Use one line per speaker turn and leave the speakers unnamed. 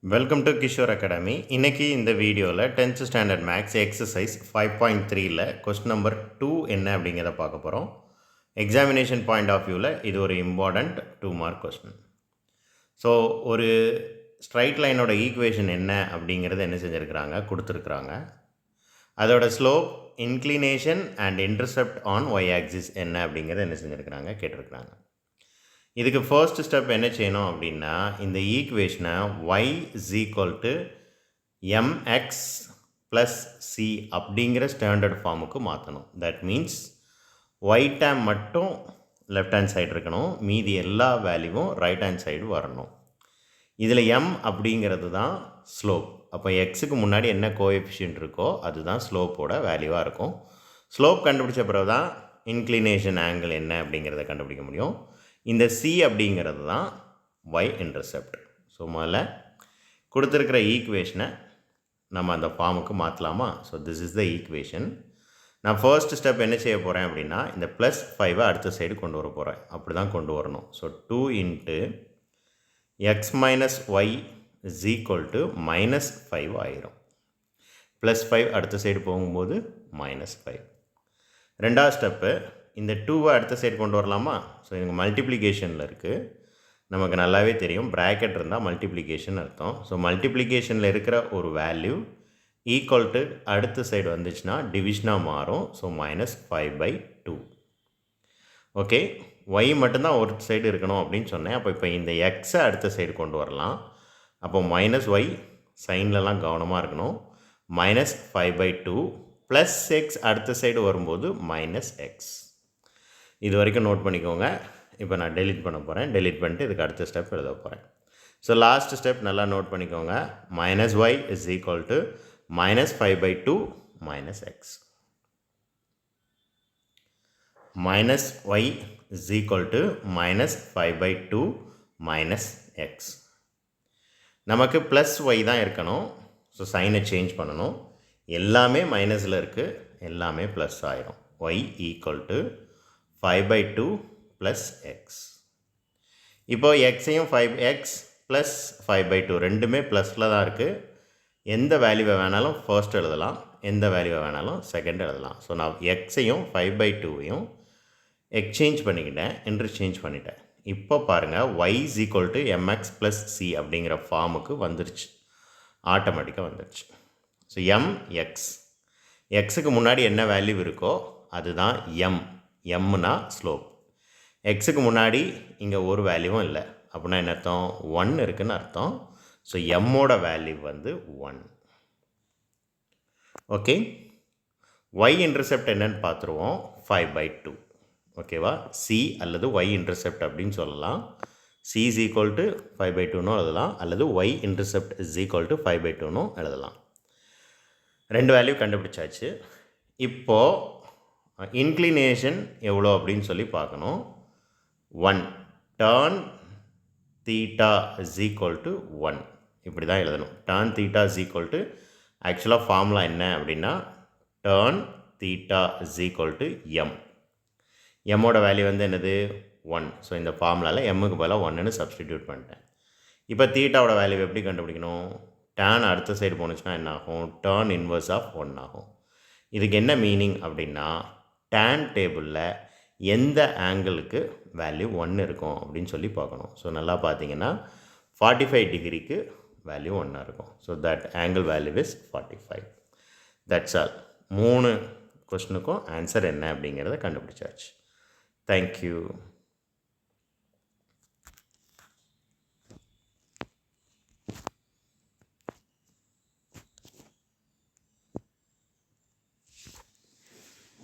Welcome to Kishore academy. இன்றைக்கி இந்த வீடியோவில் 10th ஸ்டாண்டர்ட் மேக்ஸ் எக்ஸசைஸ் 5.3ல் கொஸ்டின் நம்பர் 2 என்ன அப்படிங்கிறத பார்க்க போகிறோம். எக்ஸாமினேஷன் பாயிண்ட் ஆஃப் வியூவில் இது ஒரு இம்பார்ட்டண்ட் 2 மார்க் கொஸ்டின். ஸோ ஒரு ஸ்ட்ரைட் லைனோட ஈக்குவேஷன் என்ன அப்படிங்கிறத என்ன செஞ்சுருக்கிறாங்க, கொடுத்துருக்குறாங்க. அதோட slope, inclination and intercept on Y axis என்ன அப்படிங்கிறத என்ன செஞ்சுருக்கிறாங்க, கேட்டிருக்கிறாங்க. இதுக்கு ஃபர்ஸ்ட் ஸ்டெப் என்ன செய்யணும் அப்படின்னா, இந்த ஈக்குவேஷனை y = mx + c அப்படிங்கிற ஸ்டாண்டர்ட் ஃபார்முக்கு மாற்றணும். தட் மீன்ஸ் y டேம் மட்டும் லெஃப்ட் ஹேண்ட் சைடு இருக்கணும், மீதி எல்லா வேல்யூவும் ரைட் ஹேண்ட் சைடு வரணும். இதில் m அப்படிங்கிறது தான் ஸ்லோப். அப்போ எக்ஸுக்கு முன்னாடி என்ன கோஎஃபிஷியன்ட் இருக்கோ அதுதான் ஸ்லோப்போட வேல்யூவாக இருக்கும். ஸ்லோப் கண்டுபிடிச்ச பிறகு தான் இன்க்ளினேஷன் ஆங்கிள் என்ன அப்படிங்கிறத கண்டுபிடிக்க முடியும். இந்த c அப்படிங்கிறது தான் y இன்டர்செப்ட். ஸோ முதல்ல கொடுத்துருக்கிற ஈக்குவேஷனை நம்ம அந்த ஃபார்முக்கு மாற்றலாமா? So this is the equation. நான் ஃபர்ஸ்ட் ஸ்டெப் என்ன செய்ய போகிறேன் அப்படின்னா, இந்த +5 அடுத்த சைடு கொண்டு வர போகிறேன். அப்படி தான் கொண்டு வரணும். ஸோ 2 × x - y = -5 ஆயிரும். +5 அடுத்த சைடு போகும்போது -5. ரெண்டாவது ஸ்டெப்பு, இந்த 2வை அடுத்த சைடு கொண்டு வரலாமா? ஸோ எனக்கு மல்டிப்ளிகேஷனில் இருக்குது, நமக்கு நல்லாவே தெரியும். ப்ராக்கெட் இருந்தால் மல்டிப்ளிகேஷன் அர்த்தம். ஸோ மல்டிப்ளிகேஷனில் இருக்கிற ஒரு வேல்யூ ஈக்குவல் அடுத்த சைடு வந்துச்சுன்னா டிவிஷனாக மாறும். ஸோ -5/2. ஓகே, ஒய் மட்டும்தான் ஒரு சைடு இருக்கணும் அப்படின்னு சொன்னேன். அப்போ இப்போ இந்த எக்ஸை அடுத்த சைடு கொண்டு வரலாம். அப்போ -y சைன்லலாம் கவனமாக இருக்கணும். -5/2 + x அடுத்த சைடு வரும்போது -x. இது வரைக்கும் நோட் பண்ணிக்கோங்க. இப்போ நான் டெலீட் பண்ண போகிறேன். டெலீட் பண்ணிட்டு இதுக்கு அடுத்த ஸ்டெப் எழுத போகிறேன். ஸோ லாஸ்ட் ஸ்டெப் நல்லா நோட் பண்ணிக்கோங்க. -y = -5/2 - x. -y = -5/2 - x. நமக்கு +y தான் இருக்கணும். ஸோ சைனை சேஞ்ச் பண்ணணும். எல்லாமே மைனஸில் இருக்குது, எல்லாமே ப்ளஸ் ஆயிரும். y = 5/2 + x. இப்போது எக்ஸையும் 5x + 5/2 ரெண்டுமே ப்ளஸில் தான் இருக்குது. எந்த வேல்யூவை வேணாலும் ஃபர்ஸ்ட் எழுதலாம், எந்த வேல்யூவை வேணாலும் செகண்ட் எழுதலாம். ஸோ நான் எக்ஸையும் 5/2வையும் எக்ஸ்சேஞ்ச் பண்ணிக்கிட்டேன், இன்டர்சேஞ்ச் பண்ணிட்டேன். இப்போ பாருங்கள், y = mx + c அப்படிங்கிற ஃபார்முக்கு வந்துருச்சு, ஆட்டோமேட்டிக்காக வந்துருச்சு. ஸோ mx, எக்ஸுக்கு முன்னாடி என்ன வேல்யூ இருக்கோ அதுதான் எம்னா ஸ்லோப். எக்ஸுக்கு முன்னாடி இங்கே ஒரு வேல்யூவும் இல்லை, அப்படின்னா என்ன அர்த்தம்? 1 இருக்குதுன்னு அர்த்தம். ஸோ எம்மோட வேல்யூ வந்து 1. ஓகே, y இன்டர்செப்ட் என்னன்னு பார்த்துருவோம். 5/2. ஓகேவா? c அல்லது y இன்டர்செப்ட் அப்படின்னு சொல்லலாம். c = 5/2ன்னு எழுதலாம், அல்லது y இன்டர்செப்ட் = 5/2ன்னு எழுதலாம். ரெண்டு வேல்யூ கண்டுபிடிச்சாச்சு. இப்போது இன்க்ளினேஷன் எவ்வளோ அப்படின்னு சொல்லி பார்க்கணும். 1 tan θ = 1. இப்படி தான் எழுதணும். tan θ ஆக்சுவலாக ஃபார்முலா என்ன அப்படின்னா, tan θ m. எம்மோட வேல்யூ வந்து என்னது? 1. ஸோ இந்த ஃபார்முலாவில் எம்முக்கு பதிலாக 1ன்னு சப்ஸ்டிடியூட் பண்ணிட்டேன். இப்போ தீட்டாவோட வேல்யூ எப்படி கண்டுபிடிக்கணும்? tan அடுத்த சைடு போணுச்சுன்னா என்ன ஆகும்? tan - 1 ஆகும். இதுக்கு என்ன மீனிங் அப்படின்னா, tan டேபிளில் எந்த ஆங்கிளுக்கு வேல்யூ 1 இருக்கும் அப்படின்னு சொல்லி பார்க்கணும். ஸோ நல்லா பார்த்தீங்கன்னா 45 டிகிரிக்கு வேல்யூ 1 இருக்கும். So that angle value is 45. That's all. 3 கொஸ்டினுக்கும் ஆன்சர் என்ன அப்படிங்கிறத கண்டுபிடிச்சாச்சு. தேங்க்யூ.